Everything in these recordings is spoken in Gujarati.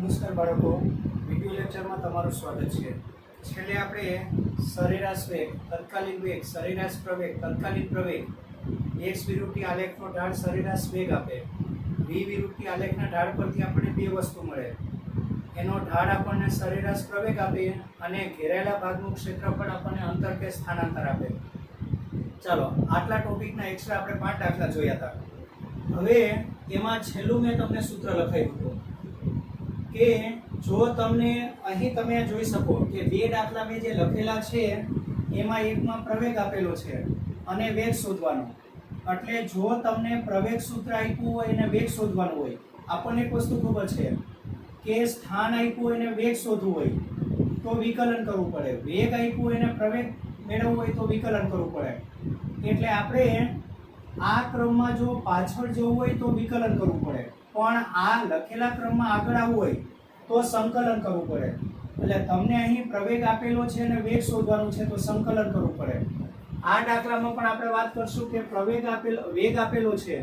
નમસ્કાર બાળકો, વિડિયો લેક્ચરમાં તમારું સ્વાગત છે. છેલ્લે આપણે સરેરાશ વેગ, તત્કાલીન વેગ, સરેરાશ પ્રવેગ, તત્કાલીન પ્રવેગ, x વિરુદ્ધ આલેખનો ઢાળ સરેરાશ વેગ આપે, v વિરુદ્ધ આલેખના ઢાળ પરથી આપણને બે વસ્તુ મળે. એનો ઢાળ આપણને સરેરાશ પ્રવેગ આપે અને ઘેરાયેલા ભાગનું ક્ષેત્રફળ આપણને અંતર કે સ્થાનાંતર આપે. ચાલો, આટલા ટોપિકના એક્સ્ટ્રા આપણે 5 દાખલા જોયા હતા. હવે એમાં છેલ્લું મેં તમને સૂત્ર લખાવ્યું હતું કે જો તમને અહીં તમે જોઈ શકો કે બે દાખલા મેં જે લખેલા છે એમાં એકમાં પ્રવેગ આપેલો છે અને વેગ શોધવાનો. એટલે જો તમને પ્રવેગ સૂત્ર આપ્યું હોય અને વેગ શોધવાનું હોય, આપણને એક વસ્તુ ખબર છે કે સ્થાન આપ્યું હોય અને વેગ શોધવું હોય તો વિકલન કરવું પડે, વેગ આપ્યું હોય અને પ્રવેગ મેળવવું હોય તો વિકલન કરવું પડે. એટલે આપણે આ ક્રમમાં જો પાછળ જવું હોય તો વિકલન કરવું પડે, પણ આ લખેલા ક્રમમાં આગળ આવવું હોય તો સંકલન કરવું પડે. એટલે તમને અહીં પ્રવેગ આપેલો છે અને વેગ શોધવાનું છે તો સંકલન કરવું પડે. આ દાખલામાં પણ આપણે વાત કરશું કે વેગ આપેલો છે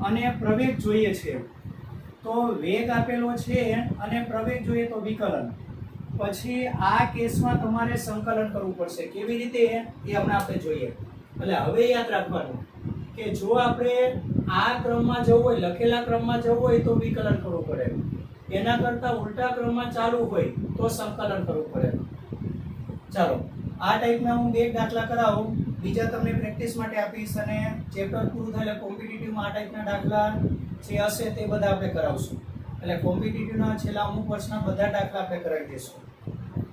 અને પ્રવેગ જોઈએ છે, તો વેગ આપેલો છે અને પ્રવેગ જોઈએ તો વિકલન. પછી આ કેસમાં તમારે સંકલન કરવું પડશે. કેવી રીતે એ હમણાં આપણે જોઈએ. એટલે હવે યાદ રાખવાનું કે જો આપણે આ ક્રમમાં જવું હોય, લખેલા ક્રમમાં જવું હોય તો વિકલન કરવું પડે, એના કરતા ઉલટા ક્રમમાં ચાલુ હોય તો સંકલન કરવું પડે. ચાલો, આ ટાઈપના હું બે દાખલા કરાવું, બીજા તમને પ્રેક્ટિસ માટે આપીશ અને ચેપ્ટર પૂરું થાય એટલે કોમ્પિટિટિવમાં આ ટાઈપના દાખલા જે હશે તે બધા આપણે કરાવશું. એટલે કોમ્પિટિટિવના છેલ્લા અમુક વર્ષના બધા દાખલા આપણે કરાવી દઈશું.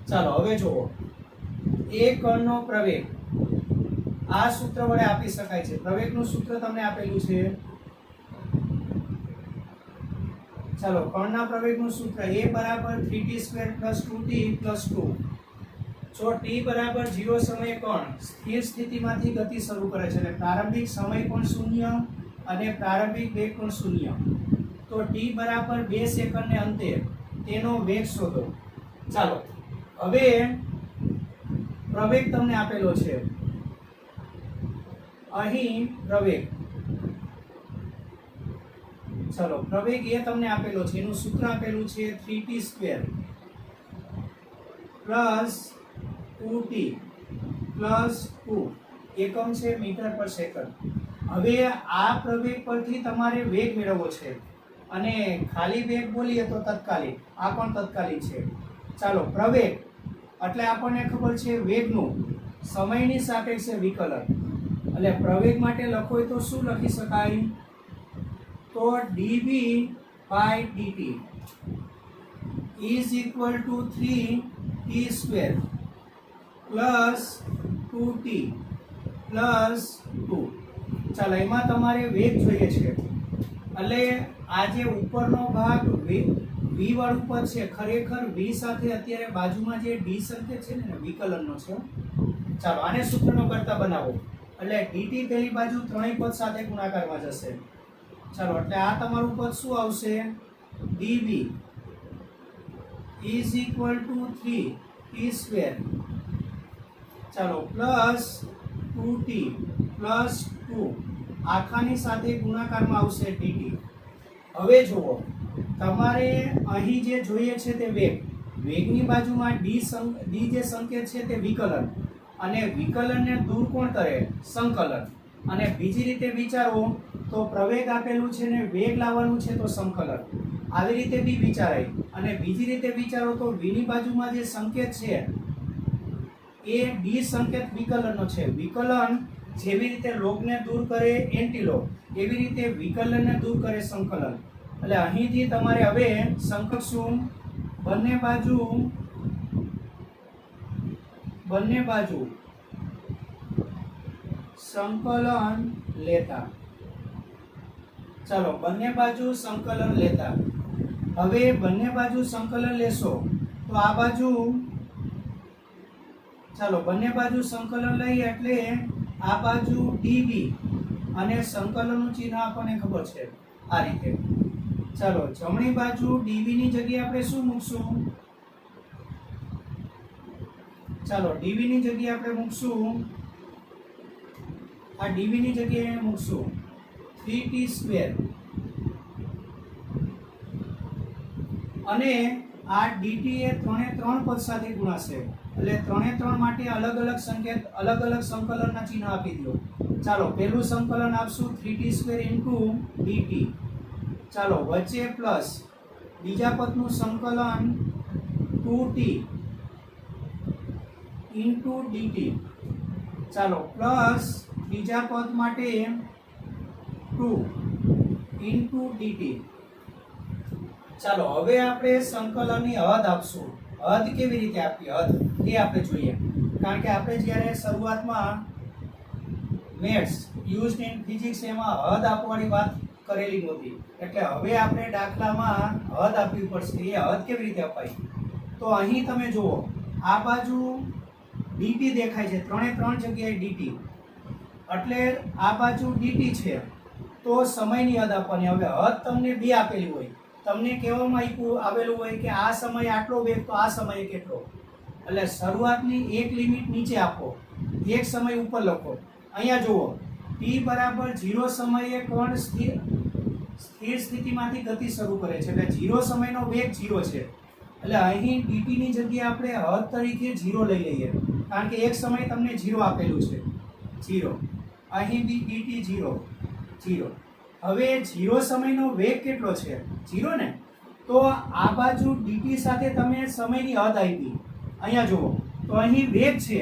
ચાલો, હવે જુઓ, એ કણનો પ્રવેગ આ સૂત્ર વડે આપી શકાય છે. પ્રવેગનું સૂત્ર તમને આપેલું છે. ચાલો, કણના પ્રવેગનું સૂત્ર a બરાબર 3t² + 2t + 2. જો t બરાબર 0 સમયે કણ સ્થિર સ્થિતિમાંથી ગતિ શરૂ કરે છે એટલે પ્રારંભિક સમય પણ શૂન્ય અને પ્રારંભિક વેગ પણ શૂન્ય, તો t બરાબર 2 સેકન્ડને અંતે તેનો વેગ શોધો. ચાલો, હવે પ્રવેગ તમને આપેલો છે. અહીં પ્રવેગ, ચલો પ્રવેગ એ તમને આપેલો છે, એનું સૂત્ર આપેલું છે 3t² + 2t + 2. એકમ છે મીટર/સેકન્ડ. હવે આ પ્રવેગ પરથી તમારે વેગ મેળવવો છે અને ખાલી વેગ બોલીએ તો તત્કાલીન, આ પણ તત્કાલીન છે. ચાલો, પ્રવેગ એટલે આપણને ખબર છે વેગનું સમયની સાપેક્ષે વિકલન. એટલે પ્રવેગ માટે લખો તો શું લખી શકાય? તો dv/dt = 3t² + 2t + 2. ચાલો, એમાં તમારે વેગ જોઈએ છે. એટલે આ જે ઉપરનો ભાગ v વાળું પદ છે, ખરેખર v સાથે અત્યારે બાજુમાં જે d સંકેત છે ને વિકલનનો છે. ચાલો, આને સૂત્રનો કરતા બનાવો. એટલે dt પેલી બાજુ ત્રણેય પદ સાથે ગુણાકારમાં જશે. ચાલો, એટલે આ તમારું પદ શું આવશે? dv = 3t², ચાલો + 2t + 2, આખાની સાથે ગુણાકારમાં આવશે dt. હવે જુઓ, તમારે અહીં જે જોઈએ છે તે વેગ, વેગની બાજુમાં d જે સંકેત છે તે વિકલન, અને વિકલનને દૂર કોણ કરે? સંકલન. અને બીજી રીતે વિચારો તો પ્રવેગ આપેલું છે ને વેગ લાવવાનું છે તો સંકલન. આવી રીતે બી વિચારાય. અને બીજી રીતે વિચારો તો v ની બાજુમાં જે સંકેત છે એ d સંકેત વિકલનનો છે. વિકલન જેવી રીતે લોગને દૂર કરે એન્ટીલોગ, એવી રીતે વિકલનને દૂર કરે સંકલન. એટલે અહીંથી તમારે હવે સંકલન બંને બાજુ સંકલન લેતા. ચાલો, બંને બાજુ સંકલન લેતા. હવે બંને બાજુ સંકલન લેશો તો આ બાજુ, ચાલો બંને બાજુ સંકલન લઈએ એટલે આ બાજુ dv અને સંકલનનું ચિહ્ન આપણને ખબર છે આ રીતે. ચાલો, જમણી બાજુ dv ની જગ્યાએ આપણે શું મૂકશું? ચાલો, dv ની જગ્યાએ આપણે મૂકશું, આ dv ની જગ્યાએ મૂકશું 3t² અને આ dt એ 3 એ 3 પદ સાથે ગુણાશે, એટલે 3 એ 3 માટે અલગ અલગ સંકેત અલગ અલગ સંકલનના ચિહ્ન આપી દો. ચાલો પહેલું સંકલન આપશું 3t² dt. ચાલો વચ્ચે પ્લસ બીજા પદનું સંકલન 2t dt. ચાલો પ્લસ બીજા પદ માટે 2 dt. ચાલો હવે આપણે સંકલનની હદ આપશું. હદ કેવી રીતે આપવી હદ એ આપણે જોઈએ, કારણ કે આપણે જ્યારે શરૂઆતમાં મેથ્સ યુઝડ ઇન ફિઝિક્સ એમાં હદ આપવાની વાત કરેલી નહોતી, એટલે હવે આપણે દાખલામાં હદ આપવી પડશે. એ હદ કેવી રીતે અપાય? તો અહીં તમે જુઓ, આ બાજુ dt દેખાય છે, 3 એ 3 જગ્યાએ dt, એટલે આ બાજુ dt છે, તો સમયની હદ આપવાની. હવે હદ તમને બે આપેલી હોય, તમને કહેવામાં આવેલું હોય કે આ સમય આટલો વેગ તો આ સમય કેટલો, એટલે શરૂઆતની એક લિમિટ નીચે આપો, એક સમય ઉપર લખો. અહીંયા જુઓ, t બરાબર 0 સમયે કણ સ્થિર સ્થિતિમાંથી ગતિ શરૂ કરે છે, એટલે 0 સમયનો વેગ 0 છે, એટલે અહીં dt ની જગ્યાએ આપણે હદ તરીકે 0 લઈ લઈએ, કારણ કે એક સમય તમને 0 આપેલું છે, 0. અહીં બી dt 0. હવે 0 સમયનો વેગ કેટલો છે? 0 ને, તો આ બાજુ dt સાથે તમે સમયની હદ આપી. અહીંયા જુઓ, તો અહીં વેગ છે,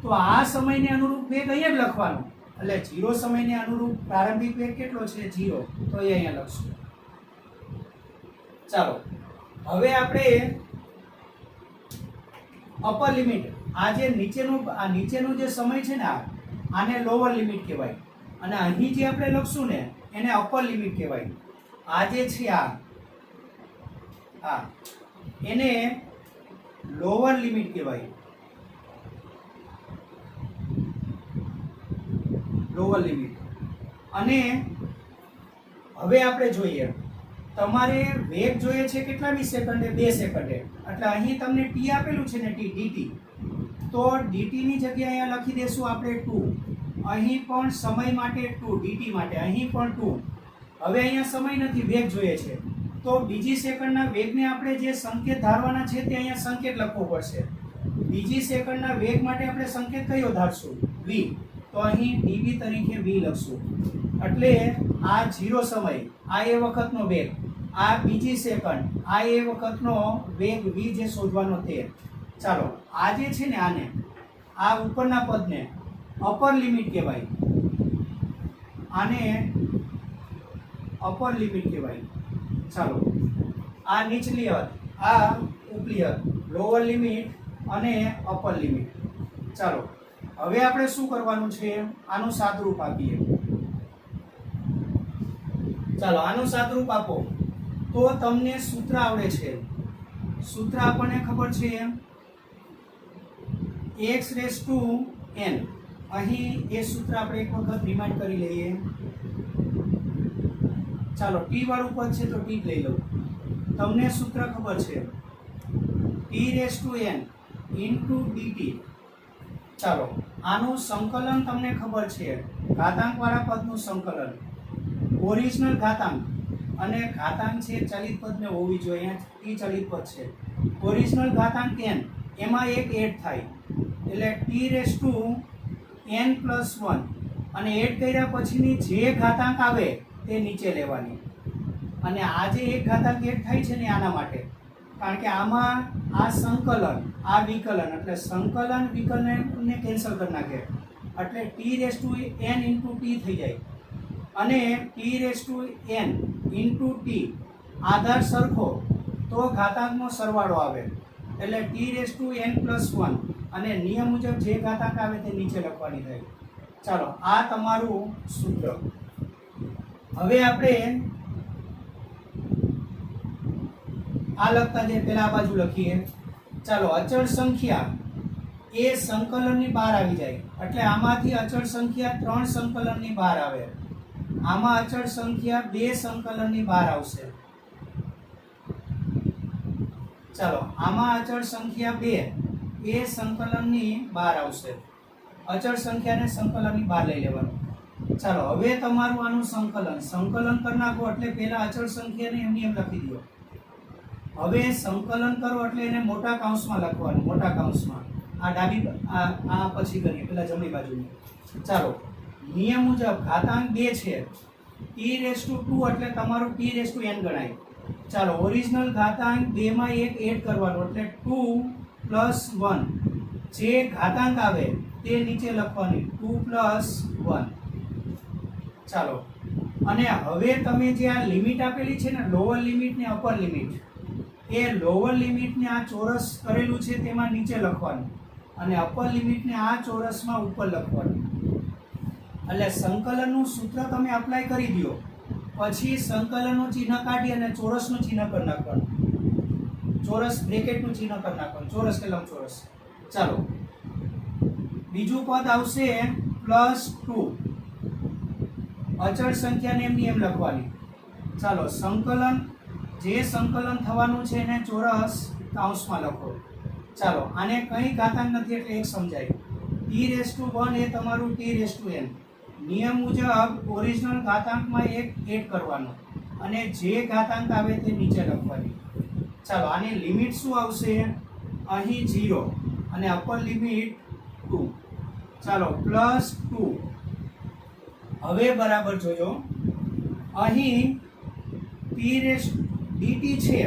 તો આ સમયને અનુરૂપ વેગ અહીંયા જ લખવાનો, એટલે 0 સમયને અનુરૂપ પ્રારંભિક વેગ કેટલો છે? 0. તો એ અહીંયા લખશું. ચાલો હવે આપણે અપર લિમિટ, આ જે નીચેનો જે સમય છે ને, આને લોઅર લિમિટ કહેવાય, અને અહીં જે આપણે લખશું ને એને અપર લિમિટ કહેવાય. આ જે છે આ એને લોઅર લિમિટ કહેવાય, લોઅર લિમિટ. અને હવે આપણે જોઈએ, તમારે વેગ જોઈએ છે કેટલામી સેકન્ડે? 2 સેકન્ડે, એટલે અહીં તમને t આપેલું છે ને, dt, તો dt ની જગ્યાએ અહીંયા લખી દેશું આપણે 2. અહીં પણ સમય માટે 2, dt માટે અહીં પણ 2. હવે અહીંયા સમય નથી, વેગ જોઈએ છે, તો બીજી સેકન્ડના વેગને આપણે જે સંકેત ધારવાના છે તે અહીંયા સંકેત લખવો પડશે. બીજી સેકન્ડના વેગ માટે આપણે સંકેત કયો ધારશું? v. તો અહીં dv તરીકે v લખશું. એટલે આ 0 સમય, આ એ વખતનો વેગ, આ બીજી સેકન્ડ, આ એ વખતનો વેગ v જે શોધવાનો તે. ચાલો આ જે છે ને, આને આ ઉપરના પદને અપર લિમિટ કહેવાય, આને અપર લિમિટ કહેવાય. ચાલો આ નીચલી હદ, આ ઉપલી હદ, લોઅર લિમિટ અને અપર લિમિટ. ચાલો હવે આપણે શું કરવાનું છે? આનું સાદરૂપ આપીએ. ચાલો આનું સાદરૂપ આપો તો તમને સૂત્ર આવડે છે. સૂત્ર આપણને ખબર છે, x⁴n. અહીં એ સૂત્ર આપણે એક વખત રિમાઇન્ડ કરી લઈએ. ચાલો t વાળું પદ છે તો t લઈ લઉં. તમને સૂત્ર ખબર છે, t⁴n dt. ચાલો આનું સંકલન તમને ખબર છે, ઘાતાંક વાળા પદનું સંકલન, ઓરિજિનલ ઘાતાંક અને ઘાતાંક છે ચલિત પદને હોવી જોઈએ, અહીંયા t ચલિત પદ છે, ઓરિજિનલ ઘાતાંક n, એમાં એક એડ થાય, એટલે t⁴n+1, અને એડ કર્યા પછીની જે ઘાતાંક આવે તે નીચે લેવાની. અને આ જે એક ઘાતાંક એડ થાય છે ને આના માટે, કારણ કે આમાં આ સંકલન આ વિકલન, એટલે સંકલન વિકલનને કેન્સલ કરી નાખે, એટલે t⁴n × t થઈ જાય. અને t⁴n × t આધાર સરખો તો ઘાતાંકનો સરવાળો આવે, એટલે t⁴n+1, અને નિયમ મુજબ જે ઘાતાંક આવે તે નીચે લખવાની થાય. ચાલો આ તમારું સૂત્ર. હવે આપણે આ લખતા જઈએ, પહેલા આ બાજુ લખીએ. ચાલો અચળ સંખ્યા એ સંકલનની બહાર આવી જાય, એટલે આમાંથી અચળ સંખ્યા 3 સંકલનની બહાર આવે, આમાં અચળ સંખ્યા 2 સંકલનની બહાર આવશે. ચાલો આમાં અચળ સંખ્યા 2 એ સંકલનની બહાર આવશે. અચળ સંખ્યાને સંકલનની બહાર લઈ લેવાનું. ચાલો હવે તમારું આનું સંકલન કરી નાખો, એટલે પહેલા અચળ સંખ્યાને એમની એમ લખી દો. હવે સંકલન કરો એટલે એને મોટા કૌંસમાં લખવાનું, મોટા કૌંસમાં. આ ડાબી આ પછી કરીએ, પેલા જમણી બાજુની. ચાલો, નિયમ મુજબ ઘાતાંક 2 છે, t2 એટલે તમારું t n ગણાય. ચાલો, ઓરિજિનલ ઘાતાંક 2 માં 1 એડ કરવાનો એટલે 2 + 1. જે ઘાતાંક આવે તે નીચે લખવાની 2 + 1. ચાલો, અને હવે તમે જે આ લિમિટ આપેલી છે ને, લોઅર લિમિટ ને અપર લિમિટ, એ લોઅર લિમિટ ને આ ચોરસ કરેલું છે તેમાં નીચે લખવાનું અને અપર લિમિટ ને આ ચોરસમાં ઉપર લખવાનું. એટલે સંકલનનું સૂત્ર તમે અપ્લાય કરી દો, પછી સંકલનનું ચિહ્ન કાઢી અને ચોરસનું ચિહ્ન કરી નાખવાનું, ચોરસ બ્રેકેટનું ચિહ્ન કરી નાખવાનું, ચોરસ કે લંબચોરસ. ચાલો, બીજું પદ આવશે +2. અચળ સંખ્યાને એમની એમ લખવાની. ચાલો, સંકલન, જે સંકલન થવાનું છે એને ચોરસ કૌંસમાં લખો. ચાલો, આને કંઈ ઘાતાંક નથી એટલે એક સમજાય. t1 એ તમારું t n. નિયમ મુજબ ઓરિજિનલ ઘાતાંકમાં 1 એડ કરવાનો અને જે ઘાતાંક આવે તે નીચે લખવાની. ચાલો, આની લિમિટ શું આવશે? અહીં 0 અને અપર લિમિટ 2. ચાલો, +2. હવે બરાબર જોજો, અહીં dt છે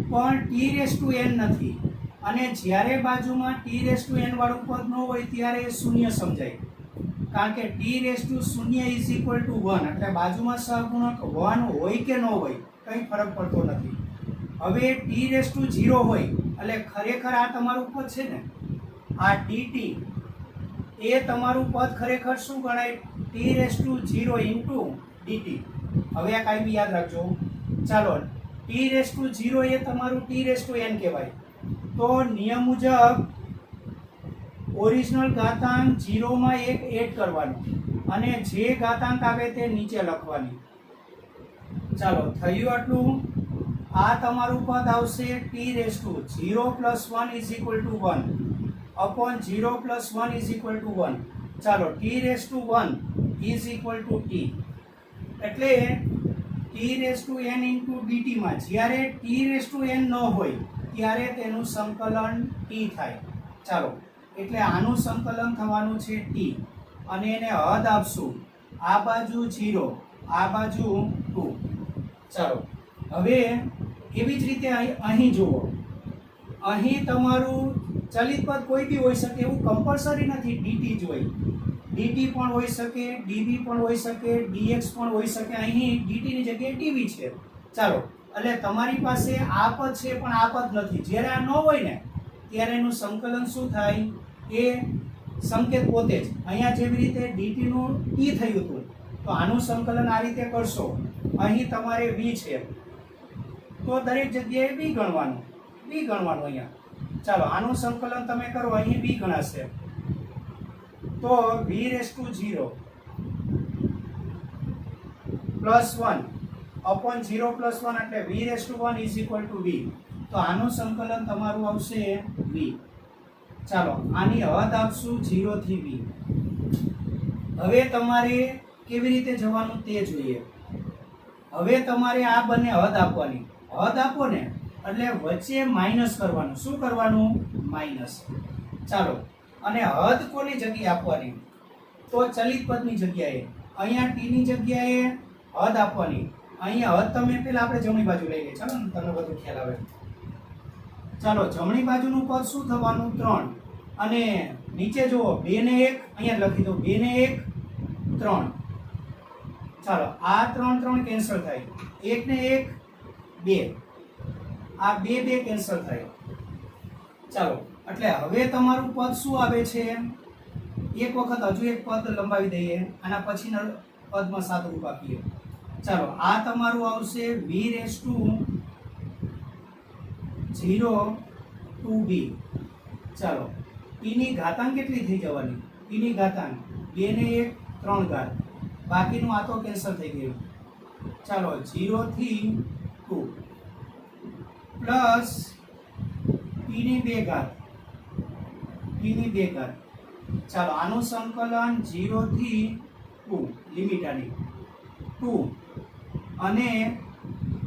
પણ tn નથી, અને જ્યારે બાજુમાં tn વાળું પદ ન હોય ત્યારે એ શૂન્ય સમજાય, કારણ કે t0 = 1 એટલે બાજુમાં સહગુણક 1 હોય કે ન હોય કંઈ ફરક પડતો નથી. હવે t0 હોય એટલે ખરેખર આ તમારું પદ છે ને, આ dt એ તમારું પદ ખરેખર શું ગણાય? t0 * dt. હવે આ કાંઈ બી યાદ રાખજો. ચાલો, t0 એ તમારું tn કહેવાય. તો નિયમ મુજબ ઓરિજિનલ ઘાતાંક 0 માં 1 એડ કરવાનું અને જે ઘાતાંક આવે તે નીચે લખવાની. ચાલો, થયું આટલું. આ તમારું પદ આવશે t0 + 1 = 1 upon 0 + 1 = 1. ચાલો, t1 = t. એટલે tn * dt માં જ્યારે tn ન હોય ત્યારે તેનું સંકલન t થાય. ચાલો, એટલે આનું સંકલન થવાનું છે t અને એને હદ આપશું, આ બાજુ 0, આ બાજુ 2. ચાલો, હવે એવી જ રીતે અહીં જુઓ, અહીં તમારું ચલિત પદ કોઈ બી હોઈ શકે, એવું કમ્પલસરી નથી dt જ હોય. dt પણ હોઈ શકે, dv પણ હોઈ શકે, dx પણ હોઈ શકે. અહીં dt ની જગ્યાએ dv છે. ચાલો, એટલે તમારી પાસે આ પદ છે પણ આ પદ નથી. જ્યારે આ ન હોય ને ત્યારે એનું સંકલન શું થાય? એ સંકેત પોતે જ અહીંયા જેવી રીતે dt નું t થયું હતું, તો આનું સંકલન આ રીતે કરશો. અહીં તમારે v છે તો દરેક જગ્યાએ v ગણવાનું, અહીંયા. ચાલો, આનું સંકલન તમે કરો, અહીં v ગણાશે તો v0 +1 upon 0 + 1 એટલે v1 = v. તો આનું સંકલન તમારું આવશે v. ચાલો, આની હદ આપશું 0 થી v. હવે તમારે કેવી રીતે જવાનું તે જોઈએ. હવે તમારે આ બંને હદ આપવાની. હદ આપો ને એટલે વચ્ચે માઇનસ કરવાનું. શું કરવાનું? માઇનસ. ચાલો, અને હદ કોની જગ્યાએ આપવાની? તો ચલિત પદની જગ્યાએ. અહીંયા t ની જગ્યાએ હદ આપવાની. અહીંયા હદ તમે પેલા આપણે જમણી બાજુ લઈ લઈએ. ચાલો ને, તમને બધું ખ્યાલ આવે. ચાલો, જમણી બાજુનું પદ શું થવાનું? 3. અને નીચે જુઓ, 2 ને 1 અહીંયા લખી દો, 2 ને 1 3. ચાલો, આ 3 કેન્સલ થાય, 1 ને 1 2, આ 2 કેન્સલ થાય. ચાલો, એટલે હવે તમારું પદ શું આવે છે? એક વખત હજુ એક પદ લંબાવી દઈએ, આના પછીના પદમાં 7 રૂપ આપીએ. ચાલો, આ તમારું આવશે v0 to b. ચાલો, t ની ઘાતાંક કેટલી થઈ જવાની? t ની ઘાતાંક 2 ને 1 3 ઘાત, બાકીનું આ તો કેન્સલ થઈ ગયું. ચાલો, 0 થી 2 પ્લસ t ની 2 ઘાત, ચાલો, આનું સંકલન 0 થી 2, લિમિટ આની 2, અને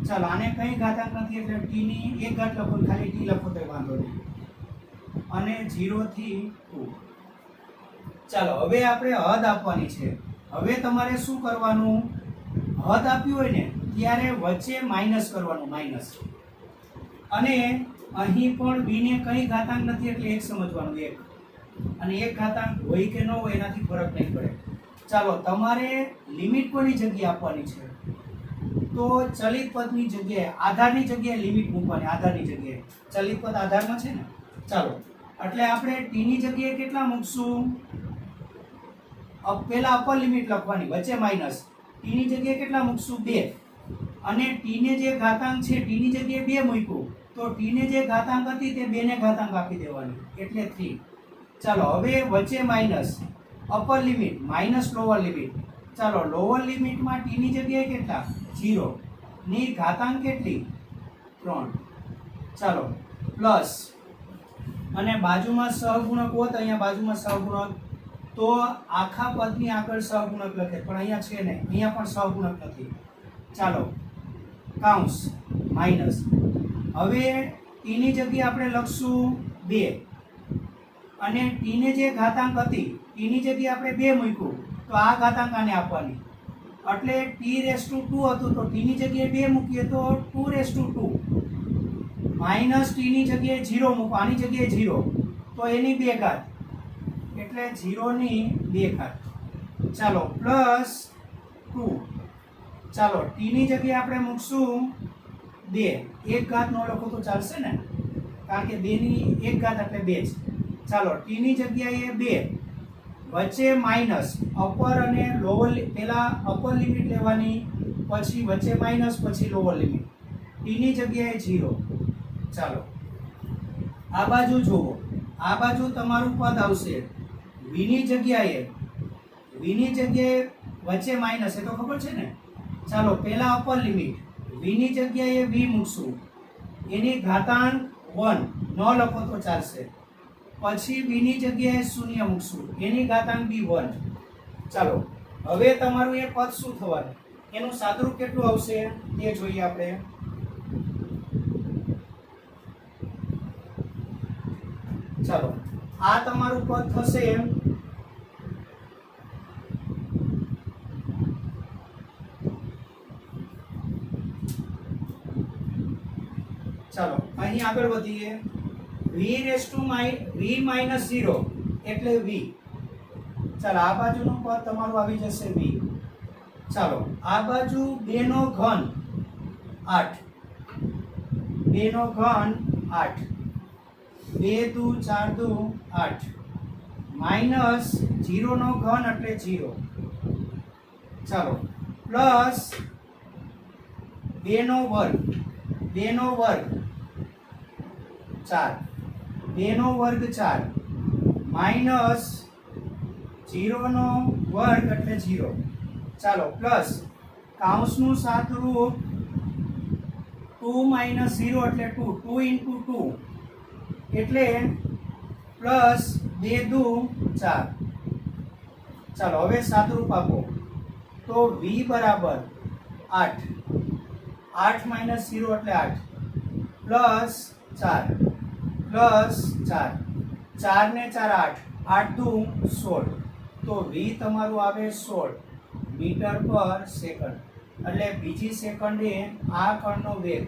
ચાલો આને કઈ ઘાતાંક નથી એટલે t ની એક ઘાત લખો, ખાલી t લખો તો વાંધો નહીં, અને 0 થી 2. ચાલો હવે આપણે હદ આપવાની છે. હવે તમારે શું કરવાનું, હદ આપ્યું હોય ને ત્યારે વચ્ચે માઇનસ કરવાનું, માઇનસ. અને અહીં પણ b ને કઈ ઘાતાંક નથી એટલે એક સમજવાનું, એક. અને એક ઘાતાંક હોય કે ન હોય એનાથી ફરક નહીં પડે. ચાલો તમારે લિમિટ કોની જગ્યાએ આપવાની છે, તો ચલિત પદની જગ્યાએ, આધારની જગ્યાએ લિમિટ મૂકવાની, આધારની જગ્યાએ. ચલિત પદ આધારમાં છે ને. ચાલો એટલે આપણે t ની જગ્યાએ કેટલા મૂકશું, પહેલા અપર લિમિટ લખવાની, વચ્ચે માઇનસ. t ની જગ્યાએ કેટલા મૂકશું, 2. અને t ને જે ઘાતાંક છે t ની જગ્યાએ 2 મૂક્યું તો t ને જે ઘાતાંક હતી તે 2 ને ઘાતાંક આપી દેવાની, એટલે 3. ચાલો હવે વચ્ચે minus, upper limit minus lower limit. ચાલો લોઅર લિમિટમાં t ની જગ્યાએ કેટલા, 0 ની ઘાતાંક કેટલી, 3. ચાલો પ્લસ, અને બાજુમાં સહગુણક હોત, અહીંયા બાજુમાં સહગુણક તો આખા પદની આગળ સહગુણક લખે, પણ અહીંયા છે નહીં, અહીંયા પણ સહગુણક નથી. ચાલો કાઉન્સ માઇનસ. હવે t ની જગ્યાએ આપણે લખશું 2, અને t ને જે ઘાતાંક હતી t ની જગ્યાએ આપણે 2 મૂક્યું તો આ ઘાતાંક આને આપવાની, એટલે t2 હતું તો t ની જગ્યાએ 2 મૂકીએ તો 2 માઇનસ t ની જગ્યાએ 0 મૂકો, આની જગ્યાએ 0 તો એની 2 ઘાત, એટલે 0 ની 2 ઘાત. ચાલો પ્લસ 2. ચાલો t ની જગ્યાએ આપણે મૂકશું 2, એક ઘાત નો લખો તો ચાલશે ને, કારણ કે 2 ની એક ઘાત એટલે 2 જ. ચાલો t ની જગ્યાએ 2, વચ્ચે માઇનસ, અપર અને લોઅર, પહેલા અપર લિમિટ લેવાની, પછી વચ્ચે માઇનસ, પછી લોઅર લિમિટ. t ની જગ્યાએ 0. ચાલો આ બાજુ જુઓ, આ બાજુ તમારું પદ આવશે v ની જગ્યાએ, વચ્ચે માઇનસ, એ તો ખબર છે ને. ચાલો પહેલા અપર લિમિટ, v ની જગ્યાએ v મૂકશું, એની ઘાતાંક 1 ન લખો તો ચાલશે. પછી v ની જગ્યાએ 0 મૂકશું, એની ઘાતાંક બી 1. ચાલો હવે તમારું એ પદ શું થવાનું, એનું સાદુરૂપ કેટલું આવશે તે જોઈએ આપણે. ચાલો આ તમારું પદ થશે ચાલો અહીં આગળ વધીએ. v માઇનસ 0 એટલે v. ચાલો આ બાજુનું પદ તમારું આવી જશે v. ચાલો આ બાજુ 2 નો ઘન 8, 2 નો ઘન 8, 2 દુ 4 દુ 8, માઇનસ 0 નો ઘન એટલે 0. ચાલો પ્લસ 2 નો વર્ગ, 2 નો વર્ગ 4, 2 નો વર્ગ 4, માઇનસ 0 નો વર્ગ એટલે 0. ચાલો પ્લસ કાઉન્સનું સાદુરૂપ 2 માઇનસ 0 એટલે 2, 2 ઇન્ટુ 2 એટલે પ્લસ 2 દુ 4. ચાલો હવે સાદુરૂપ આપો તો v બરાબર 8, 8 માઇનસ 0 એટલે 8, પ્લસ 4, પ્લસ 4, 4 ને 4 8, 8 દુ 16, તો v તમારું આવે 16 મીટર પર સેકન્ડ. એટલે બીજી સેકન્ડે આ કણનો વેગ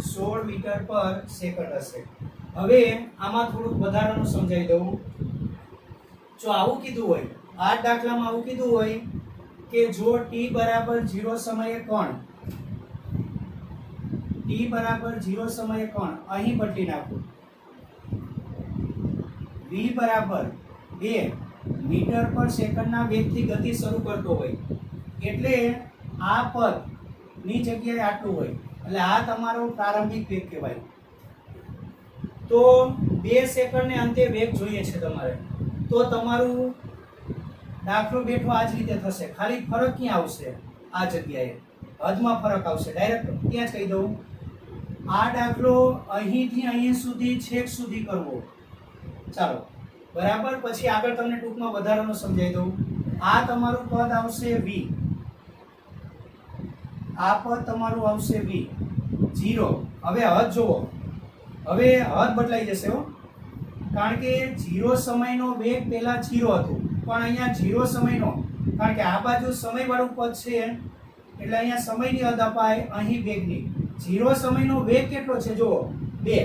16 મીટર પર સેકન્ડ હશે. હવે આમાં થોડુંક વધારાનું સમજાવી દઉં. જો આવું કીધું હોય, આ દાખલામાં આવું કીધું હોય કે જો t બરાબર 0 સમયે કણ, t બરાબર 0 સમયે કણ અહીં બદલી નાખું, v બરાબર 2 મીટર પર સેકન્ડના વેગથી ગતિ શરૂ કરતો હોય, એટલે આ પદ ની જગ્યાએ આટલું હોય, એટલે આ તમારો પ્રારંભિક વેગ કહેવાય. તો 2 સેકન્ડને અંતે વેગ જોઈએ છે તમારે, તો તમારું દાખલો બેઠો આ જ રીતે થશે. ખાલી ફરક ક્યાં આવશે, આ જગ્યાએ હદમાં ફરક આવશે. ડાયરેક્ટ ત્યાં જ કહી દઉં, આ દાખલો અહીંથી અહીં સુધી છેક સુધી કરવો. ચાલો બરાબર, પછી આગળ તમને ટૂંકમાં વધારાનું સમજાવી દઉં. આ તમારું પદ આવશે v, આ પદ તમારું આવશે v, 0. હવે હદ જુઓ, હવે હદ બદલાઈ જશે હો, કારણ કે 0 સમયનો વેગ પહેલા 0 હતું, પણ અહીંયા 0 સમયનો, કારણ કે આ બાજુ સમયવાળું પદ છે એટલે અહીંયા સમયની હદ અપાય, અહીં વેગની. 0 સમયનો વેગ કેટલો છે જુઓ, 2,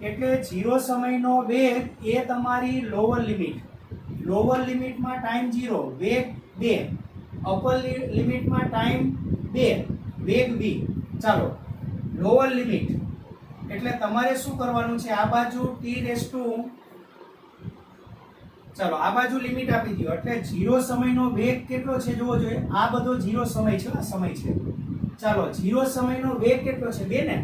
એટલે 0 સમયનો વેગ એ તમારી લોઅર લિમિટ. લોઅર લિમિટમાં ટાઈમ 0, વેગ 2, અપર લિમિટમાં ટાઈમ 2, વેગ v. ચાલો, લોઅર લિમિટ એટલે તમારે શું કરવાનું છે, આ બાજુ t રેસ ટુ, ચાલો આ બાજુ લિમિટ આપી દો, એટલે 0 સમયનો વેગ કેટલો છે જોવો જોઈએ, આ બધો 0 સમય છે, આ સમય છે. ચાલો 0 સમયનો વેગ કેટલો છે, 2 ને,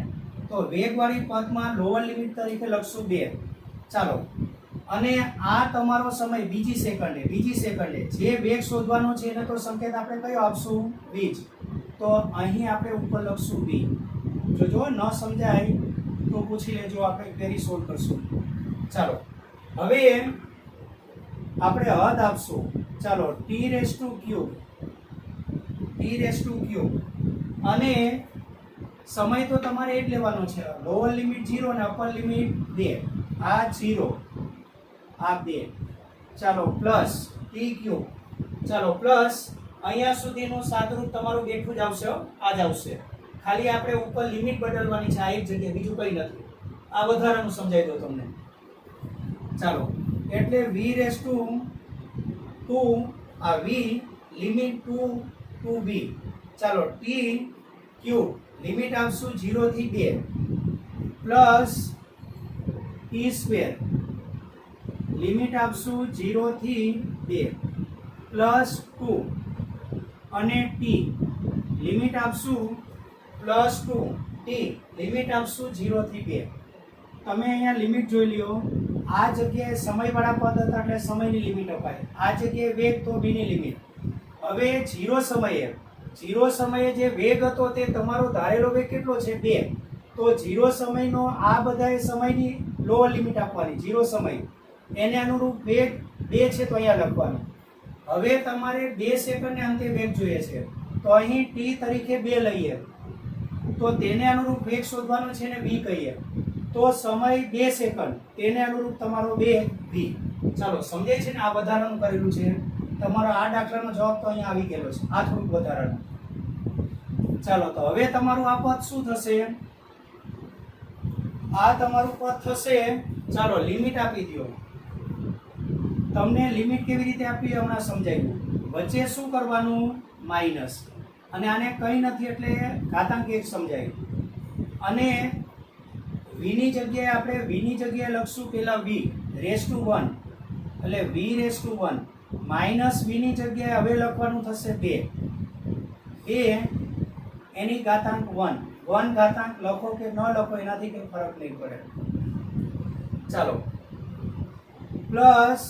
તો વેગવાળી પદમાં લોઅર લિમિટ તરીકે લખશું 2. ચાલો, અને આ તમારો સમય બીજી સેકન્ડે જે વેગ શોધવાનો છે એને તો સંકેત આપણે કયો આપશું, v જ. તો અહીં આપણે ઉપર લખશું v. જો ન સમજાય તો પૂછી લેજો, આપણે ક્વેરી સોલ્વ કરશું. ચાલો, હવે આપણે હદ આપશું. ચાલો, t રેસ ટુ ક્યુબ, અને સમય તો તમારે એ જ લેવાનો છે, લોઅર લિમિટ 0 અને અપર લિમિટ 2, આ 0, આ 2. ચાલો, પ્લસ t ક્યુબ. ચાલો, પ્લસ અહીંયા સુધીનું સાદુરૂપ તમારું બેઠું જ આવશે, આ જ આવશે, ખાલી આપણે ઉપર લિમિટ બદલવાની છે, આ એક જગ્યાએ, બીજું કંઈ નથી. આ વધારાનું સમજાવી દો તમને. ચાલો, એટલે v રેસ ટુ 2, આ v લિમિટ 2 ટુ b. ચાલો, t ક્યુબ લિમિટ આપશું 0 થી 2, પ્લસ t સ્ક્વેર લિમિટ આપશું 0 થી 2, પ્લસ 2, અને t લિમિટ આપશું પ્લસ 2, t લિમિટ આપશું 0 થી 2. તમે અહીંયા લિમિટ જોઈ લ્યો, આ જગ્યાએ સમયવાળા પદ હતા એટલે સમયની લિમિટ અપાય, આ જગ્યાએ વેગ તો v ની લિમિટ. હવે 0 સમયે જે વેગ હતો તે તમારો ધારેલો વેગ કેટલો છે, 2. તો 0 સમયનો આ બધાએ સમયની લોઅર લિમિટ આપવાની, 0 સમય એને અનુરૂપ વેગ 2 છે તો અહીંયા લખવાનું. હવે તમારે 2 સેકન્ડને અંતે વેગ જોઈએ છે, તો અહીં t તરીકે 2 લઈએ, તો તેને અનુરૂપ વેગ શોધવાનો છે ને v કહીએ, તો સમય 2 સેકન્ડ, તેને અનુરૂપ તમારો વેગ v. ચાલો, સમજાય છે ને, આ વધારાનું કરેલું છે. તમારો આ દાખલાનો જવાબ તો અહીંયા આવી ગયેલો છે, આ થોડુંક વધારાનું. ચાલો, તો હવે તમારું આ પદ શું થશે, આ તમારું પદ થશે. ચાલો, લિમિટ આપી દો. તમને લિમિટ કેવી રીતે આપવી હમણાં સમજાવ્યું. વચ્ચે શું કરવાનું, માઇનસ, અને આને કંઈ નથી એટલે ઘાતાંક 1 સમજાય. અને v ની જગ્યાએ આપણે લખશું પેલા v રેસ ટુ 1, એટલે v raise to 1 minus v ની જગ્યાએ હવે લખવાનું થશે 2, એની ઘાતાંક 1 ઘાતાંક લખો કે ન લખો એનાથી કંઈ ફરક નહીં પડે. ચાલો, પ્લસ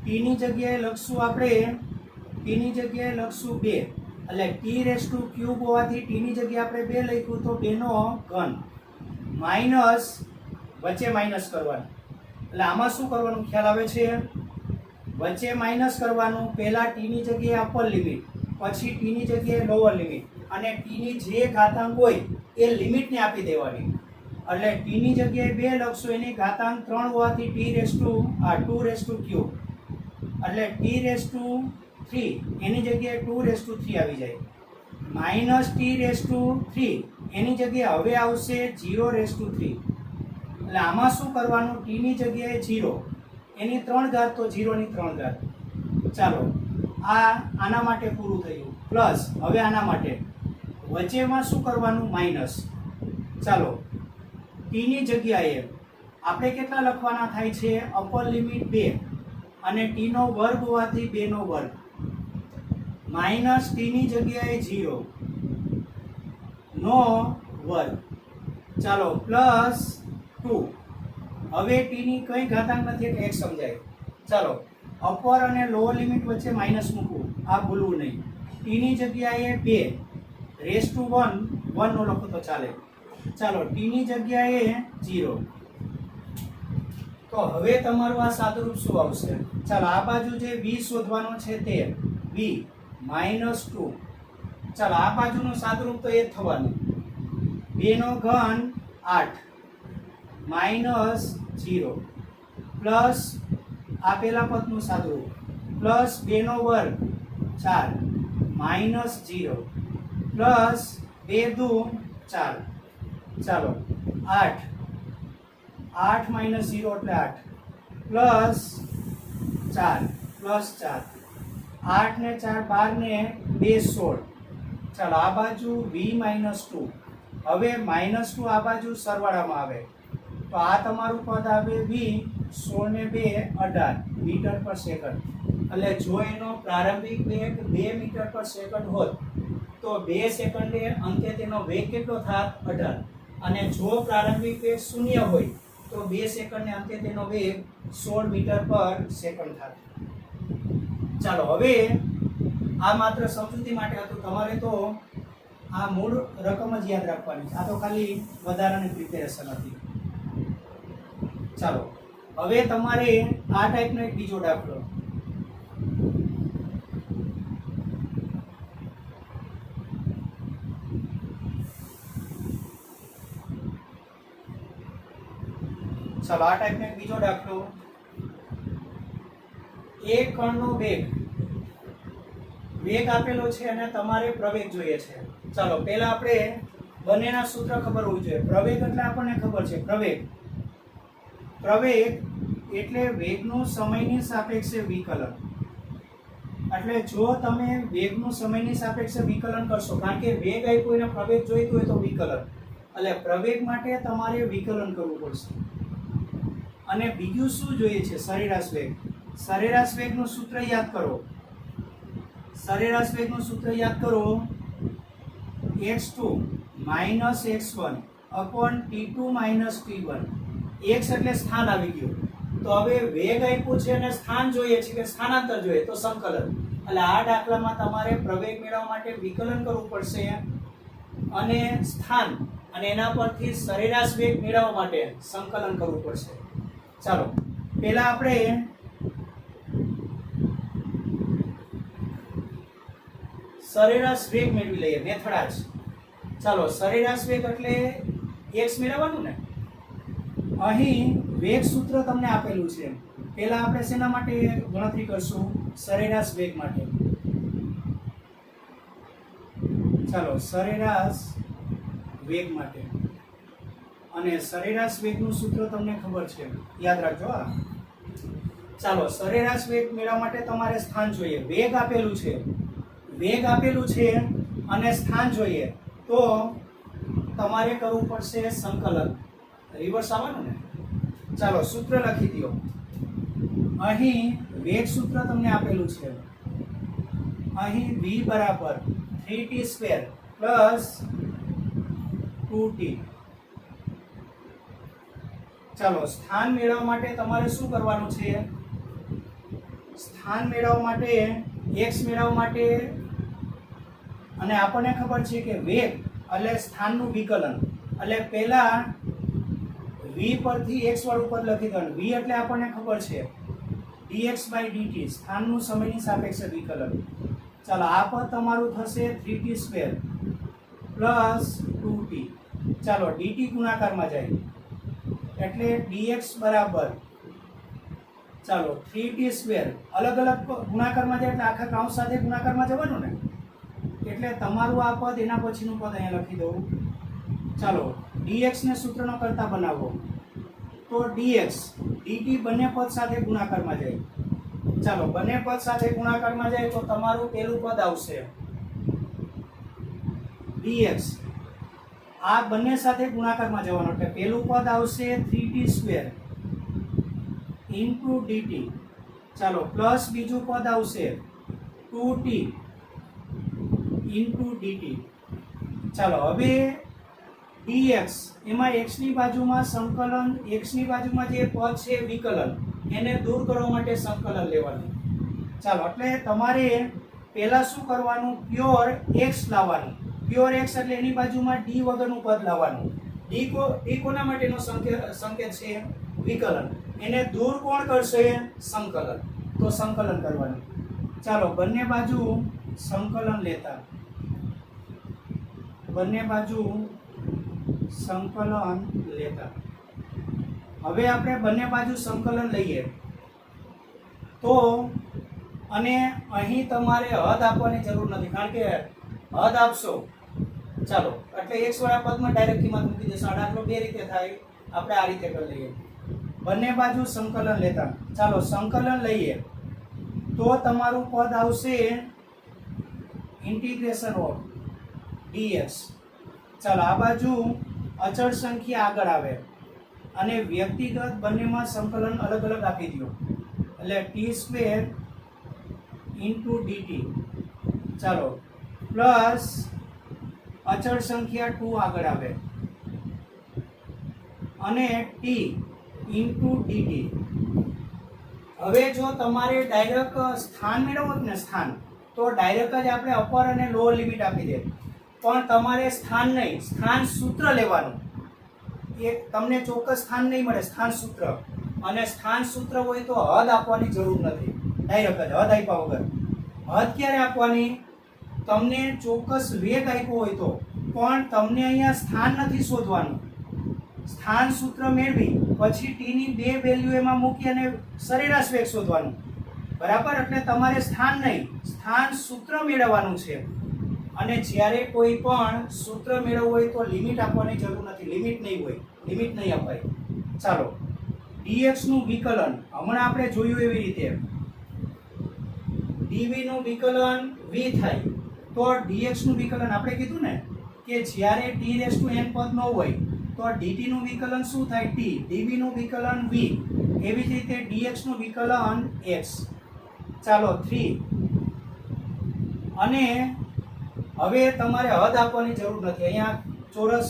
t ની જગ્યાએ લખશું આપણે, t ની જગ્યાએ લખશું 2, એટલે t રેસ ટુ ક્યુબ હોવાથી t ની જગ્યાએ આપણે 2 લખ્યું તો 2 નો ઘન, માઇનસ વચ્ચે માઇનસ કરવાનું. એટલે આમાં શું કરવાનું ખ્યાલ આવે છે, વચ્ચે માઇનસ કરવાનું. પહેલા t ની જગ્યાએ અપર લિમિટ, પછી t ની જગ્યાએ લોઅર લિમિટ, અને t ની જે ઘાતાંક હોય એ લિમિટને આપી દેવાની. એટલે t ની જગ્યાએ 2 લખશું, એની ઘાતાંક 3 હોવાથી t raise to 2 raise to cube, એટલે t રેસ ટુ 3 એની જગ્યાએ 2 રેસ ટુ 3 આવી જાય, માઇનસ t રેસ ટુ 3 એની જગ્યાએ હવે આવશે 0 રેસ ટુ 3. એટલે આમાં શું કરવાનું, t ની જગ્યાએ 0, એની 3 ઘાત તો 0 ની 3 ઘાત. ચાલો, આના માટે પૂરું થયું. પ્લસ હવે આના માટે વચ્ચેમાં શું કરવાનું, માઇનસ. ચાલો, t ની જગ્યાએ આપણે કેટલા લખવાના થાય છે, અપર લિમિટ 2, અને t નો વર્ગ હોવાથી 2 નો વર્ગ, માઇનસ t ની જગ્યાએ 0 નો વર્ગ. ચાલો, પ્લસ 2, હવે t ની કઈ ઘાતાંક નથી એટલે 1 સમજાય. ચાલો, અપર અને લોઅર લિમિટ વચ્ચે માઇનસ મૂકવું, આ ભૂલવું નહીં. t ની જગ્યાએ 2 રેસ ટુ 1 નો લખો તો ચાલે. ચાલો, t ની જગ્યાએ 0. તો હવે તમારું આ સાદુરૂપ શું આવશે, ચાલો આ બાજુ જે v શોધવાનો છે તે v -2 ચાલો આ બાજુનું સાદુરૂપ તો એ જ થવાનું, 2 નો ઘન 8 માઇનસ 0 પ્લસ આ પેલા પદનું સાદુરૂપ પ્લસ 2 નો વર્ગ 4 માઇનસ 0 પ્લસ 2 દુ 4, ચાલો 8 8 માઇનસ 0 એટલે 8 પ્લસ 4 પ્લસ 4 8 ને 4 12 ને 2 16, ચાલો આ બાજુ v માઇનસ 2, હવે માઇનસ 2 આ બાજુ સરવાળામાં આવે તો આ તમારું પદ આવે v 16 ને 2 18 મીટર પર સેકન્ડ. એટલે જો એનો પ્રારંભિક વેગ 2 મીટર પર સેકન્ડ હોત તો 2 સેકન્ડે અંતે તેનો વેગ કેટલો થાત 18, અને જો પ્રારંભિક વેગ 0 હોય તો 2 સેકન્ડને અંતે તેનો વેગ 16 મીટર પર સેકન્ડ થાત. ચાલો હવે આ માત્ર સમજૂતી માટે હતું, તમારે તો આ મૂળ રકમ જ યાદ રાખવાની છે, આ તો ખાલી વધારાની પ્રિપેરેશન હતી. ચાલો હવે તમારે આ ટાઈપનો એક બીજો દાખલો, ચાલો આ ટાઈપનો એક બીજો દાખલો, એક કણનો વેગ આપેલો છે અને તમારે પ્રવેગ જોઈએ છે. ચાલો પહેલા આપણે બંનેના સૂત્ર ખબર હોવું જોઈએ. પ્રવેગ એટલે આપણને ખબર છે, પ્રવેગ એટલે વેગનું સમયની સાપેક્ષે વિકલન. એટલે જો તમે વેગનું સમયની સાપેક્ષે વિકલન કરશો, કારણ કે વેગ આપ્યો એને પ્રવેગ જોઈતું હોય તો વિકલન, એટલે પ્રવેગ માટે તમારે વિકલન કરવું પડશે. અને બીજું શું જોઈએ છે? સરેરાશ વેગ. સરેરાશ વેગનું સૂત્ર યાદ કરો, સરેરાશ વેગનું સૂત્ર યાદ કરો, x2 minus x1 upon t2 minus t1. x એટલે સ્થાન આવી ગયું, તો હવે વેગ આપ્યું છે અને સ્થાન જોઈએ છે કે સ્થાનાંતર જોઈએ તો સંકલન. એટલે આ દાખલામાં તમારે પ્રવેગ મેળવવા માટે વિકલન કરવું પડશે અને સ્થાન, અને એના પરથી સરેરાશ વેગ મેળવવા માટે સંકલન કરવું પડશે. ચાલો પહેલા આપણે સરેરાશ વેગ મેળવી લઈએ, મેથડ આ જ. ચાલો સરેરાશ વેગ એટલે x મેળવવાનું ને. અહીં વેગ સૂત્ર તમને આપેલું છે, પહેલા આપણે શેના માટે ગણતરી કરશું? સરેરાશ વેગ માટે. ચાલો સરેરાશ વેગ માટે, અને સરેરાશ વેગનું સૂત્ર તમને ખબર છે, યાદ રાખજો. ચાલો સરેરાશ વેગ મેળવવા માટે તમારે સ્થાન જોઈએ, વેગ આપેલું છે, વેગ આપેલું છે અને સ્થાન જોઈએ તો તમારે કરવું પડશે સંકલન, રિવર્સ આવવાનું ને. ચાલો સૂત્ર લખી દો. અહીં વેગ સૂત્ર તમને આપેલું છે, અહીં v બરાબર 3t² પ્લસ 2t. ચાલો સ્થાન મેળવવા માટે તમારે શું કરવાનું છે? સ્થાન મેળવવા માટે, x મેળવવા માટે, અને આપણને ખબર છે કે વેગ એટલે સ્થાનનું વિકલન, એટલે પહેલા v પરથી x વાળું પદ લખી દેવાનું. v એટલે આપણને ખબર છે dx/dt, સ્થાનનું સમયની સાપેક્ષે વિકલન. ચાલો આ પદ તમારું થશે 3t² પ્લસ 2t. ચાલો dt ગુણાકારમાં જાય એટલે dx બરાબર, ચાલો 3t², અલગ અલગ ગુણાકારમાં જાય એટલે આખા કાઉન્સ સાથે ગુણાકારમાં જવાનું ને, એટલે તમારું આ પદ એના પછીનું પદ અહીંયા લખી દઉં. ચાલો dx ને સૂત્રનો કરતા બનાવો તો dx dt બંને પદ સાથે ગુણાકારમાં જાય. ચાલો બંને પદ સાથે ગુણાકારમાં જાય તો તમારું પહેલું પદ આવશે dx, આ બંને સાથે ગુણાકારમાં જવાનું એટલે પહેલું પદ આવશે 3t² ઇન્ટુ dt. ચાલો પ્લસ બીજું પદ આવશે 2t ઇન્ટુ dt. ચાલો હવે dx, એમાં x ની બાજુમાં સંકલન, x ની બાજુમાં જે પદ છે વિકલન, એને દૂર કરવા માટે સંકલન લેવાનું. ચાલો એટલે તમારે પહેલા શું કરવાનું? પ્યોર x લાવવાનું. પ્યોર x એટલે એની બાજુમાં d વગરનું પદ લાવવાનું. d કોના માટેનો સંકેત છે? વિકલન. એને દૂર કોણ કરશે? સંકલન. તો સંકલન કરવાનું. ચાલો બંને બાજુ સંકલન લેતા બંને બાજુ સંકલન લેતા. હવે આપણે બંને બાજુ સંકલન લઈએ તો અને અહીં તમારે હદ આપવાની જરૂર નથી, કારણ કે હદ આપશો ચાલો એટલે x વાળા પદમાં ડાયરેક્ટ કિંમત મૂકી દેશો. આ દાખલો બે રીતે થાય, આપણે આ રીતે કરી લઈએ. બંને બાજુ સંકલન લેતા, ચાલો સંકલન લઈએ તો તમારું પદ આવશે ઇન્ટિગ્રેશન ઓફ dx. ચાલો આ બાજુ અચળ સંખ્યા આગળ આવે અને વ્યક્તિગત બંનેમાં સંકલન અલગ અલગ આપી દો એટલે t² * dt. ચાલો પ્લસ અચળ સંખ્યા 2 આગળ આવે અને t * dt. હવે જો તમારે ડાયરેક્ટ સ્થાન મેળવવું ને સ્થાન, તો ડાયરેક્ટ જ આપણે અપર અને લોઅર લિમિટ આપી દે, પણ તમારે સ્થાન નહીં, સ્થાન સૂત્ર લેવાનું. એક તમને ચોક્કસ સ્થાન નહીં મળે, સ્થાન સૂત્ર. અને સ્થાન સૂત્ર હોય તો હદ આપવાની જરૂર નથી, ડાયરેક્ટ જ હદ આપ્યા વગર. હદ ક્યારે આપવાની? તમને ચોક્કસ વેગ આપ્યો હોય તો, પણ તમને અહીંયા સ્થાન નથી શોધવાનું. સ્થાન સૂત્ર મેળવી પછી t ની બે વેલ્યુ એમાં મૂકી અને સરેરાશ વેગ શોધવાનું, બરાબર? એટલે તમારે સ્થાન નહીં, સ્થાન સૂત્ર મેળવવાનું છે. અને જ્યારે કોઈ પણ સૂત્ર મેળવવું હોય તો લિમિટ આપવાની જરૂર નથી, લિમિટ નહીં હોય, લિમિટ નહીં અપાય. ચાલો dx નું વિકલન હમણાં આપણે જોયું એવી રીતે dv નું વિકલન v થાય તો dx નું વિકલન આપણે કીધું ને કે જ્યારે t⁻n પદ ન હોય તો dt નું વિકલન શું થાય? t. dv નું વિકલન v. એવી જ રીતે dx નું વિકલન x. ચાલો 3. અને હવે તમારે હદ આપવાની જરૂર નથી, અહીંયા ચોરસ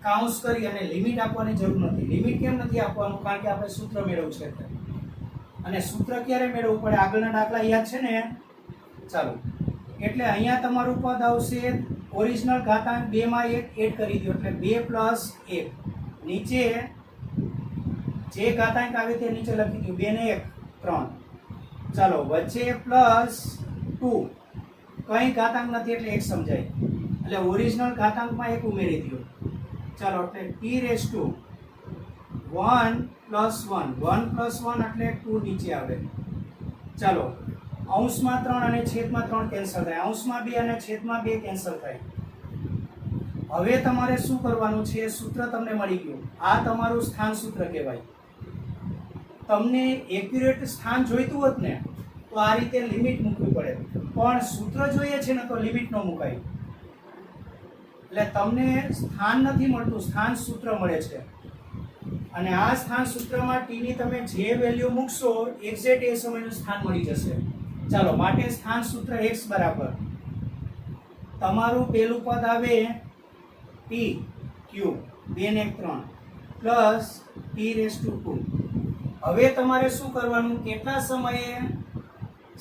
કાઉન્સ કરી અને લિમિટ આપવાની જરૂર નથી. લિમિટ કેમ નથી આપવાનું? કારણ કે આપણે સૂત્ર મેળવવું છે એટલે. અને સૂત્ર ક્યારે મેળવવું પડે? આગળના દાખલા યાદ છે ને? ચાલો એટલે અહીંયા તમારું પદ આવશે ઓરિજિનલ ઘાતાંક 2 માં 1 એડ કરી દો એટલે 2 + 1. નીચે જે ઘાતાંક આવે તે નીચે લખી દો, 2 ને 1 3. ચાલો વચ્ચે +2, કઈ ઘાતાંક નથી એટલે 1 સમજાય એટલે ઓરિજિનલ ઘાતાંકમાં 1 ઉમેરી દો. ચાલો એટલે t⁻1 + 1 એટલે 2 નીચે આવે. ચાલો અંશમાં 3 અને છેદમાં 3 કેન્સલ થાય, અંશમાં 2 અને છેદમાં 2 કેન્સલ થાય. હવે તમારે શું કરવાનું છે? સૂત્ર તમને મળી ગયું, આ તમારું સ્થાન સૂત્ર કહેવાય. તમને એક્યુરેટ સ્થાન જોઈતું હોત ને તો આ રીતે લિમિટ મૂકવી પડે, પણ સૂત્ર જોઈએ છે ને તો લિમિટ ન મુકાય. એટલે તમને સ્થાન નથી મળતું, સ્થાન સૂત્ર મળે છે. અને આ સ્થાન સૂત્રમાં t ની તમે જે વેલ્યુ મૂકશો એક્ઝેક્ટ એ સમયનું સ્થાન મળી જશે. ચાલો માટે સ્થાન સૂત્ર x બરાબર તમારું પહેલું પદ આવે t³ 2 ને 3 પ્લસ t⁻2. હવે તમારે શું કરવાનું? કેટલા સમયે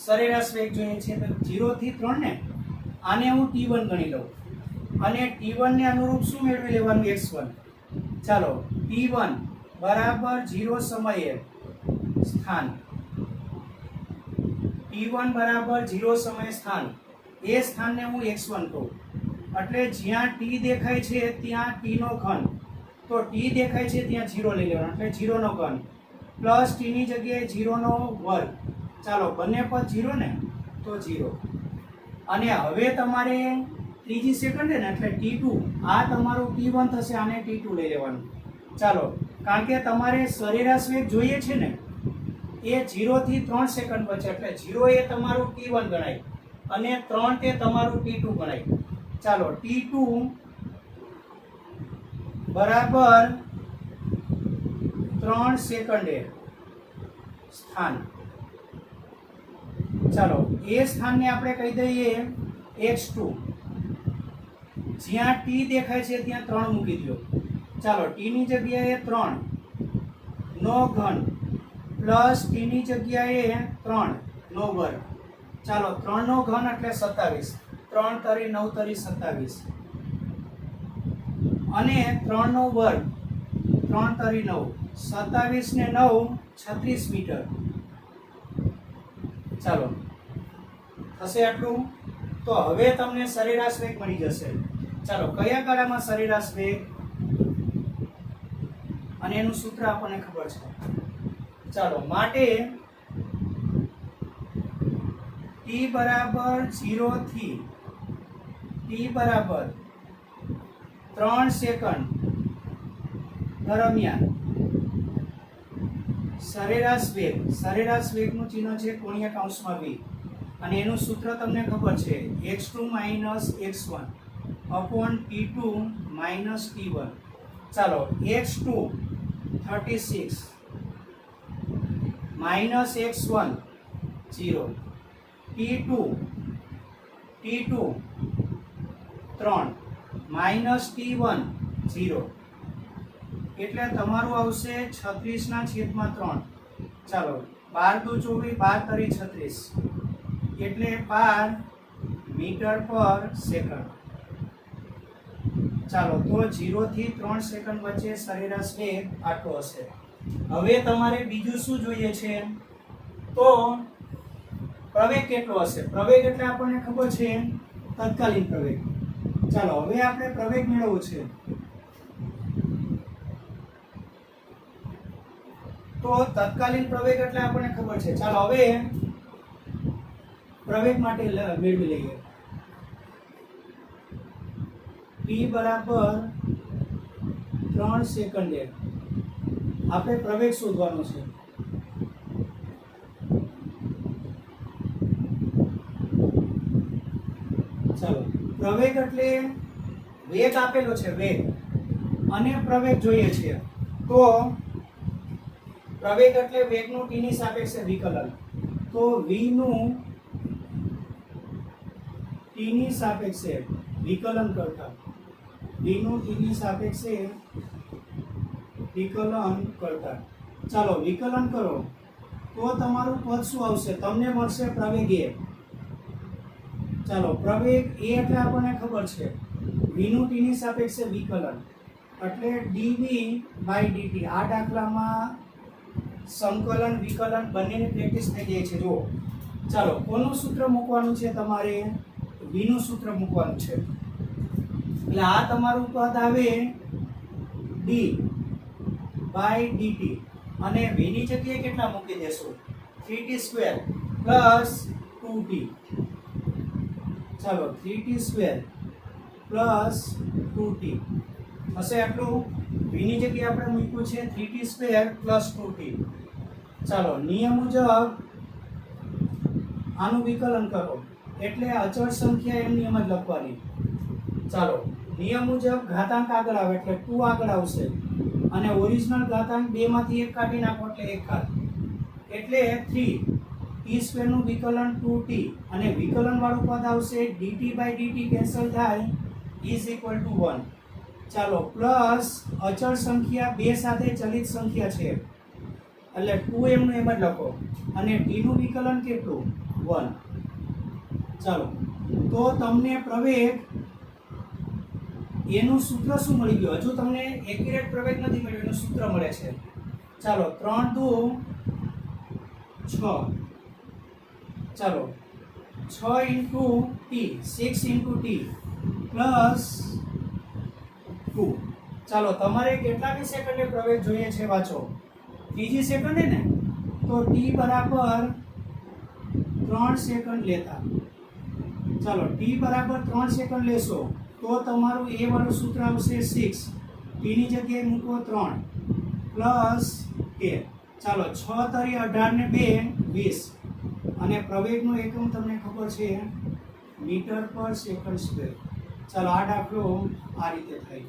સરેરાશ વેગ જોઈએ છે? તો 0 થી 3 ને. આને હું t1 ગણી લઉં અને t1 ને અનુરૂપ શું મેળવી લેવાનું? x1. ચાલો t1 બરાબર 0 સમયે સ્થાન, t1 બરાબર 0 સમયે સ્થાન, એ સ્થાનને હું x1 કહું. એટલે જ્યાં t દેખાય છે ત્યાં t નો ઘન, તો t દેખાય છે ત્યાં 0 લઈ લેવાનો એટલે 0 નો ઘન પ્લસ t ની જગ્યાએ 0 નો વર્ગ. ચાલો બંને પદ 0 ને તો 0. અને હવે તમારે ત્રીજી સેકન્ડ ને એટલે t2, આ તમારું t1 થશે, આને t2 લઈ લેવાનું. ચાલો કારણ કે તમારે સરેરાશ વેગ જોઈએ છે ને એ 0 થી 3 સેકન્ડ વચ્ચે, એટલે 0 એ તમારું t1 ગણાય અને 3 તે તમારું t2 ગણાય. ચાલો t2 બરાબર 3 સેકન્ડે સ્થાન. ચાલો એ સ્થાનને આપણે કહી દઈએ x2. જ્યાં t દેખાય છે ત્યાં 3 મૂકી દો. ચાલો t ની જગ્યાએ 3 નો ઘન પ્લસ t ની જગ્યાએ 3 નો વર્ગ. ચાલો 3 નો ઘન એટલે 27, 3 તરી 9 તરી 27 અને 3 નો વર્ગ 3 તરી 9, 27 ને 9 36 મીટર. ચાલો થશે આટલું. તો હવે તમને સરેરાશ વેગ મળી જશે. ચાલો કયા ગાળામાં સરેરાશ વેગ અને એનું સૂત્ર આપણને ખબર છે. ચાલો માટે t બરાબર 0 થી t બરાબર 3 સેકન્ડ દરમિયાન સરેરાશ વેગનું ચિહ્ન છે કોણીય કૌંસમાં v અને એનું સૂત્ર તમને ખબર છે x2 - x1 upon t2 - t1. ચાલો x2 36 minus x1 0 t2 3 minus t1 0 એટલે તમારું આવશે 36/3. ચાલો 12 દુ 24 12 તરી 36 એટલે 12 મીટર પર સેકન્ડ. ચાલો તો 0 થી 3 સેકન્ડ વચ્ચે સરેરાશ વેગ આટલો હશે. હવે તમારે બીજું શું જોઈએ છે તો પ્રવેગ કેટલો હશે. પ્રવેગ એટલે આપણને ખબર છે તત્કાલીન પ્રવેગ. ચાલો હવે આપણે પ્રવેગ મેળવવો છે તો તત્કાલીન પ્રવેગ એટલે આપણને ખબર છે. ચાલો હવે પ્રવેગ માટે મેળવી લઈએ. t બરાબર 3 સેકન્ડે આપણે પ્રવેગ શોધવાનો છે. ચાલો પ્રવેગ એટલે વેગ આપેલો છે વેગ અને પ્રવેગ જોઈએ છે તો પ્રવેગ એટલે વેગનું t ની સાપેક્ષે વિકલન. તો v નું t ની સાપેક્ષે વિકલન કરતા ચાલો વિકલન કરો તો તમારું પદ શું આવશે તમને મળશે પ્રવેગ a. ચાલો પ્રવેગ a એટલે આપણને ખબર છે v નું t ની સાપેક્ષે વિકલન એટલે dv/dt. આ દાખલામાં સંકલન વિકલન બંનેની પ્રેક્ટિસ થઈ જાય છે. જો ચાલો કોનું સૂત્ર મૂકવાનું છે તમારે v નું સૂત્ર મૂકવાનું છે એટલે આ તમારું પદ આવે d/dt અને v ની જગ્યાએ કેટલા મૂકી દેશો 3t² + 2t. ચાલો 3t² + 2t હશે આટલું. v ની જગ્યાએ આપણે મૂક્યું છે 3t² + 2t. ચાલો નિયમ મુજબ આનું વિકલન કરો એટલે અચળ સંખ્યા એમની એમ જ લખવાની. ચાલો નિયમ મુજબ ઘાતાંક આગળ આવે એટલે 2 આગળ આવશે અને ઓરિજિનલ ઘાતાંક 2 માંથી 1 કાઢી નાખો એટલે 1 ઘાત એટલે 3 t² નું વિકલન 2t અને વિકલન વાળું પદ આવશે dt/dt કેન્સલ થાય = 1. ચાલો પ્લસ અચળ સંખ્યા 2 સાથે ચલિત સંખ્યા છે એટલે 2 એમનું એમ જ લખો અને t નું વિકલન કેટલું 1. ચાલો તો તમને પ્રવેગ એનું સૂત્ર શું મળી ગયું. હજુ તમને એક્યુરેટ પ્રવેગ નથી મળ્યો એનું સૂત્ર મળે છે. ચાલો 3 દુ 6. ચાલો 6 × t 6 × t પ્લસ 2. ચાલો તમારે કેટલામી સેકન્ડે પ્રવેગ જોઈએ છે વાંચો. ત્રીજી સેકન્ડે ને તો t બરાબર 3 સેકન્ડ લેતા. ચાલો t બરાબર 3 સેકન્ડ લેશો તો તમારું a વાળું સૂત્ર આવશે 6 t ની જગ્યાએ મૂકો 3 પ્લસ a. ચાલો 6 તરી 18 ને 2 20 અને પ્રવેગનો એકમ તમને ખબર છે મીટર પર સેકન્ડ સ્ક્વેર. ચાલો આ દાખલો આ રીતે થાય.